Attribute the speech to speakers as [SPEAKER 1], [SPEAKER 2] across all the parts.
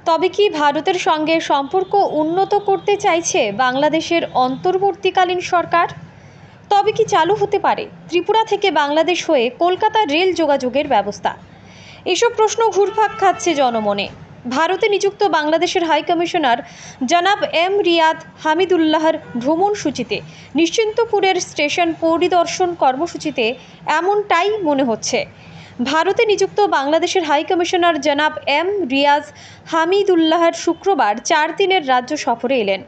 [SPEAKER 1] তবে কি ভারতের সঙ্গে সম্পর্ক উন্নত করতে চাইছে বাংলাদেশের অন্তর্বর্তীকালীন সরকার? তবে কি চালু হতে পারে ত্রিপুরা থেকে বাংলাদেশ হয়ে কলকাতা রেল যোগাযোগের ব্যবস্থা? এসব প্রশ্ন ঘুরপাক খাচ্ছে জনমনে। ভারতে নিযুক্ত বাংলাদেশের হাই কমিশনার জনাব এম রিয়াদ হামিদুল্লাহর ভ্রমণ সূচিতে নিশ্চিন্তপুরের স্টেশন পরিদর্শন কর্মসূচিতে এমনটাই মনে হচ্ছে। ভারতে নিযুক্ত বাংলাদেশের হাই কমিশনার জনাব এম রিয়াজ হামিদুল্লাহর শুক্রবার 4 দিনের রাজ্য সফরে এলেন।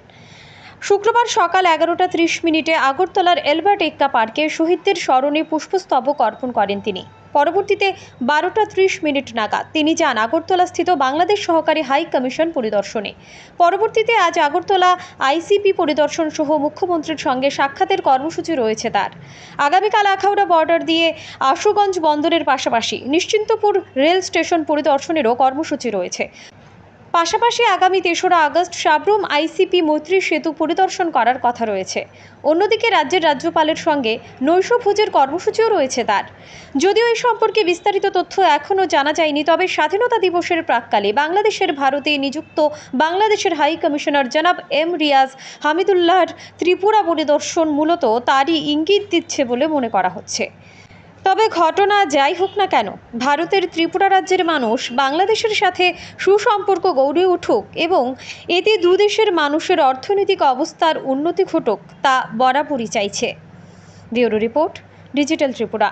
[SPEAKER 1] শুক্রবার সকাল 11:30 আগরতলার এলবার্ট এক্কা পার্কে শহীদদের স্মরণে পুষ্পস্তবক অর্পণ করেন তিনি। পরবর্তীতে 12:30 নাগাদ তিনি যান আগরতলাস্থিত বাংলাদেশ সহকারী হাই কমিশন পরিদর্শনে। পরবর্তীতে আজ আগরতলা আইসিপি পরিদর্শন সহ মুখ্যমন্ত্রীর সঙ্গে সাক্ষাতের কর্মসূচি রয়েছে তার। আগামীকাল আখাউড়া বর্ডার দিয়ে আশুগঞ্জ বন্দরের পাশাপাশি নিশ্চিন্তপুর রেল স্টেশন পরিদর্শনেরও কর্মসূচি রয়েছে। পাশাপাশি আগামী 3রা আগস্ট সাবরুম আইসিপি মৈত্রী সেতু পরিদর্শন করার কথা রয়েছে। অন্যদিকে রাজ্যের রাজ্যপালের সঙ্গে নৈশভোজের কর্মসূচিও রয়েছে তার। যদিও এই সম্পর্কে বিস্তারিত তথ্য এখনও জানা যায়নি, তবে স্বাধীনতা দিবসের প্রাক্কালে বাংলাদেশের ভারতে নিযুক্ত বাংলাদেশের হাই কমিশনার জনাব এম রিয়াজ হামিদুল্লাহর ত্রিপুরা পরিদর্শন মূলত তারই ইঙ্গিত দিচ্ছে বলে মনে করা হচ্ছে। তবে ঘটনা যাই হোক না কেন, ভারতের ত্রিপুরা রাজ্যের মানুষ বাংলাদেশের সাথে সুসম্পর্ক গড়ে উঠুক এবং এতে দুদেশের মানুষের অর্থনৈতিক অবস্থার উন্নতি ঘটুক, তা বরাবরই চাইছে। Bureau report, digital Tripura.